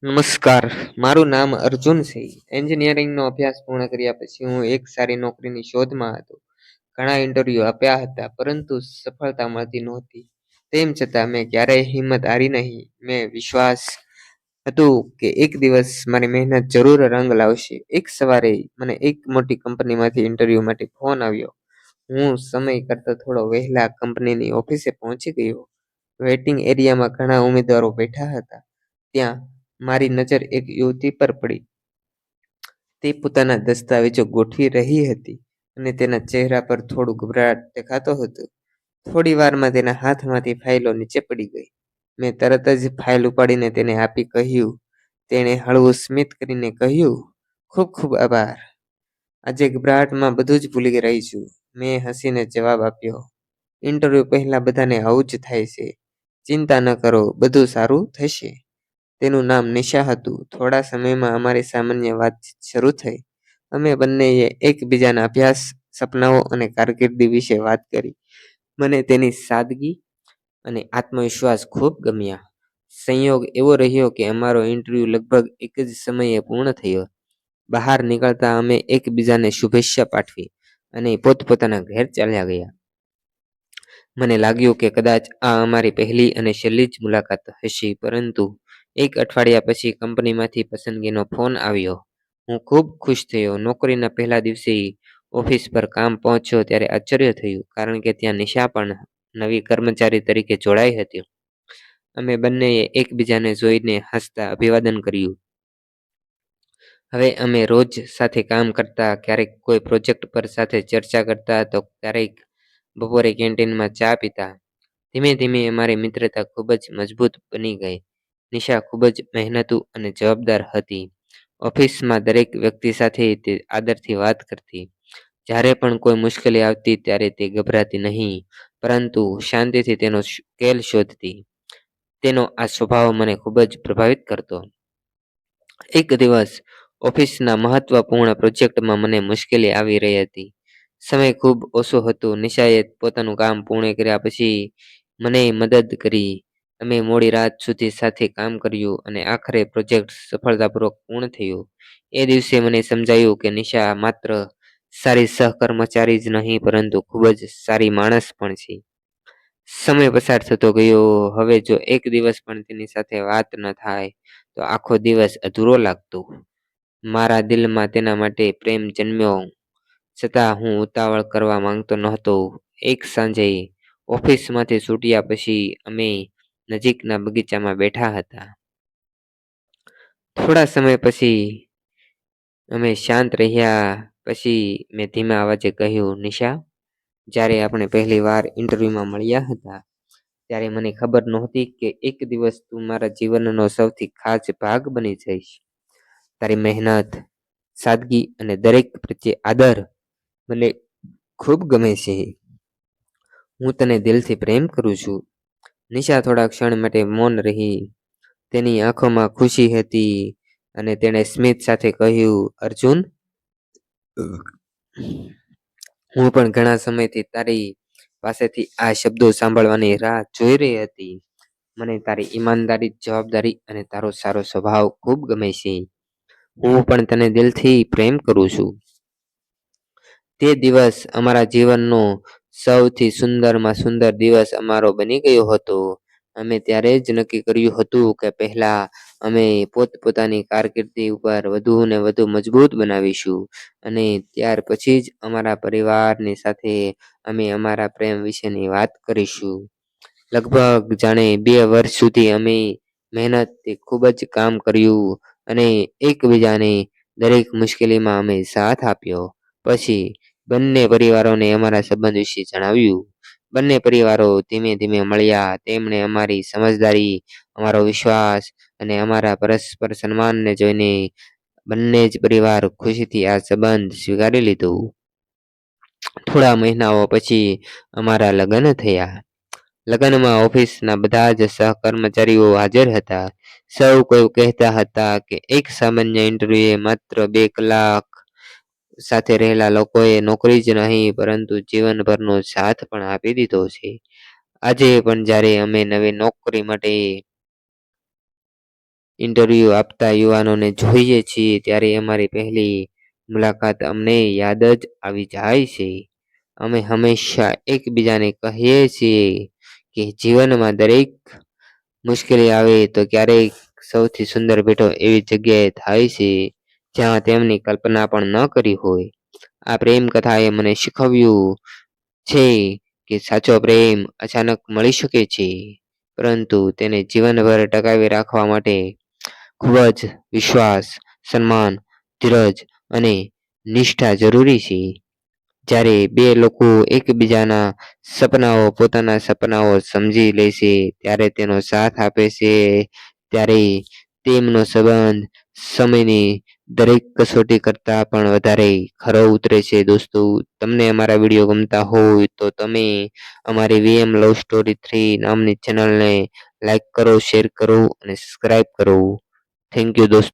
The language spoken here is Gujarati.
નમસ્કાર, મારું નામ અર્જુન છે. એન્જિનિયરિંગનો અભ્યાસ પૂર્ણ કર્યા પછી હું એક સારી નોકરીની શોધમાં હતો. ઘણા ઇન્ટરવ્યૂ આપ્યા હતા, પરંતુ સફળતા મળતી નહોતી. તેમ છતાં મેં ક્યારેય હિંમત હારી નહીં. મેં વિશ્વાસ હતું કે એક દિવસ મારી મહેનત જરૂર રંગ લાવશે. એક સવારે મને એક મોટી કંપનીમાંથી ઇન્ટરવ્યૂ માટે ફોન આવ્યો. હું સમય કરતાં થોડો વહેલા કંપનીની ઓફિસે પહોંચી ગયો. વેઇટિંગ એરિયામાં ઘણા ઉમેદવારો બેઠા હતા. ત્યાં મારી નજર એક યુવતી પર પડી. તે પોતાના દસ્તાવેજો ગોઠવી રહી હતી અને તેના ચહેરા પર થોડું ગભરાટ દેખાતો હતો. થોડી વારમાં તેના હાથમાંથી ફાઇલો નીચે પડી ગઈ. મેં તરત જ ફાઇલ ઉપાડીને તેને આપી કહ્યું. તેણે હળવું સ્મિત કરીને કહ્યું, ખૂબ ખૂબ આભાર. આજે ગભરાટમાં બધું જ ભૂલી રહી છું. મેં હસીને જવાબ આપ્યો, ઇન્ટરવ્યૂ પહેલાં બધાને આવું જ થાય છે. ચિંતા ન કરો, બધું સારું થશે. તેનું નામ નિશા હતું. થોડા સમયમાં અમારી સામાન્ય વાતચીત શરૂ થઈ. અમે બંનેએ એકબીજાના અભ્યાસ, સપનાઓ અને કારકિર્દી વિશે વાત કરી. મને તેની સાદગી અને આત્મવિશ્વાસ ખૂબ ગમ્યા. સંયોગ એવો રહ્યો કે અમારો ઇન્ટરવ્યૂ લગભગ એક જ સમયે પૂર્ણ થયો. બહાર નીકળતા અમે એકબીજાને શુભેચ્છા પાઠવી અને પોતપોતાના ઘેર ચાલ્યા ગયા. મને લાગ્યું કે કદાચ આ અમારી પહેલી અને છેલ્લી જ મુલાકાત હશે, પરંતુ એક અઠવાડિયા પછી કંપનીમાંથી પસંદગીનો ફોન આવ્યો. હું ખૂબ ખુશ થયો. નોકરીના પહેલા દિવસે ઓફિસ પર કામ પહોંચ્યો ત્યારે આશ્ચર્ય થયું, કારણ કે ત્યાં નિશા પણ નવી કર્મચારી તરીકે જોડાઈ હતી. અમે બંનેએ એકબીજાને જોઈને હસતા અભિવાદન કર્યું. હવે અમે રોજ સાથે કામ કરતા, ક્યારેક કોઈ પ્રોજેક્ટ પર સાથે ચર્ચા કરતા, તો ક્યારેક બપોરે કેન્ટીનમાં ચા પીતા. ધીમે ધીમે અમારી મિત્રતા ખૂબ જ મજબૂત બની ગઈ. નિશા ખૂબ જ મહેનતુ અને જવાબદાર હતી. ઓફિસમાં દરેક વ્યક્તિ સાથે તે આદરથી વાત કરતી. જ્યારે પણ કોઈ મુશ્કેલી આવતી ત્યારે તે ગભરાતી નહીં, પરંતુ શાંતિથી તેનો ઉકેલ શોધતી. તેનો આ સ્વભાવ મને ખૂબ જ પ્રભાવિત કરતો. એક દિવસ ઓફિસના મહત્વપૂર્ણ પ્રોજેક્ટમાં મને મુશ્કેલી આવી રહી હતી. સમય ખૂબ ઓછો હતો. નિશાએ પોતાનું કામ પૂર્ણ કર્યા પછી મને મદદ કરી. અમે મોડી રાત સુધી સાથે કામ કર્યું અને આખરે પ્રોજેક્ટ સફળતાપૂર્વક પૂર્ણ થયો. એ દિવસે મને સમજાયું કે નિશા માત્ર સારી સહકર્મચારી જ નહીં, પરંતુ ખૂબ જ સારી માણસ પણ છે. સમય પસાર થતો ગયો. હવે જો એક દિવસ પણ તેની સાથે વાત ન થાય તો આખો દિવસ અધૂરો લાગતો. મારા દિલમાં તેના માટે પ્રેમ જન્મ્યો, છતાં હું ઉતાવળ કરવા માંગતો નહોતો. એક સાંજે ઓફિસમાંથી છૂટ્યા પછી અમે નજીકના બગીચામાં બેઠા હતા. થોડા સમય પછી અમે શાંત રહ્યા. પછી મેં ધીમા અવાજે કહ્યું, નિશા, જ્યારે આપણે પહેલી વાર ઇન્ટરવ્યૂમાં મળ્યા હતા ત્યારે મને ખબર નહોતી કે એક દિવસ તું મારા જીવનનો સૌથી ખાસ ભાગ બની જઈશ. તારી મહેનત, સાદગી અને દરેક પ્રત્યે આદર મને ખૂબ ગમે છે. હું તને દિલથી પ્રેમ કરું છું. નિશા થોડા ક્ષણ માટે મૌન રહી. તેની આંખોમાં ખુશી હતી અને તેણે સ્મિત સાથે કહ્યું, અર્જુન, હું પણ ઘણા સમયથી તારી પાસેથી આ શબ્દો સાંભળવાની રાહ જોઈ રહી હતી. મને તારી ઈમાનદારી, જવાબદારી અને તારો સારો સ્વભાવ ખૂબ ગમે છે. હું પણ તને દિલથી પ્રેમ કરું છું. તે દિવસ અમારા જીવનનો સૌથી સુંદરમાં સુંદર દિવસ અમારો બની ગયો હતો. અમે ત્યારે જ નક્કી કર્યું હતું કે પહેલા અમે પોતપોતાની કારકિર્દી ઉપર વધુ ને વધુ મજબૂત બનાવીશું, અને ત્યાર પછી જ અમારા પરિવારની સાથે અમે અમારા પ્રેમ વિશેની વાત કરીશું. લગભગ જાણે 2 વર્ષ સુધી અમે મહેનતથી ખૂબ જ કામ કર્યું અને એકબીજાને દરેક મુશ્કેલીમાં અમે સાથ આપ્યો. પછી બંને પરિવારોને અમારા સંબંધ વિશે જણાવ્યું. બંને પરિવારો ધીમે ધીમે મળ્યા. તેમણે અમારી સમજદારી, અમારો વિશ્વાસ અને અમારા પરસ્પર સન્માનને જોઈને બંને જ પરિવાર ખુશીથી આ સંબંધ સ્વીકારી લીધો. થોડા મહિનાઓ પછી અમારા લગ્ન થયા. લગ્નમાં ઓફિસના બધા જ સહકર્મચારીઓ હાજર હતા. સૌ કોઈ કહેતા હતા કે એક સામાન્ય ઇન્ટરવ્યૂએ માત્ર 2 કલાક સાથે રહેલા લોકોએ નોકરી જ નહીં, પરંતુ જીવનભરનો સાથ પણ આપી દીધો છે. આજે પણ જ્યારે અમે નવી નોકરી માટે ઇન્ટરવ્યૂ આપતા યુવાનોને જોઈએ છીએ ત્યારે અમારી પહેલી મુલાકાત અમને યાદ જ આવી જાય છે. અમે હંમેશા એકબીજાને કહીએ છીએ કે જીવનમાં દરેક મુશ્કેલી આવે તો ક્યારેક સૌથી સુંદર ભેટો એવી જગ્યાએ થાય છે જ્યાં તેમની કલ્પના પણ ન કરી હોય. આ પ્રેમ કથાએ મને શીખવ્યું છે કે સાચો પ્રેમ અચાનક મળી શકે છે, પરંતુ તેને જીવનભર ટકાવી રાખવા માટે ખૂબ જ વિશ્વાસ, સન્માન, ધીરજ અને નિષ્ઠા જરૂરી છે. જ્યારે બે લોકો એકબીજાના સપનાઓ પોતાના સપનાઓ સમજી લે છે, ત્યારે તેનો સાથ આપે છે, ત્યારે તેમનો સંબંધ સમયની દરેક કસોટી કરતાં પણ વધારે ખરો ઉતરે છે. દોસ્તો, તમને અમારા વિડીયો ગમતા હોય તો તમે અમારી VM લવ સ્ટોરી 3 નામની ચેનલને લાઈક કરો, શેર કરો અને સબસ્ક્રાઈબ કરો. થેન્ક યુ દોસ્તો.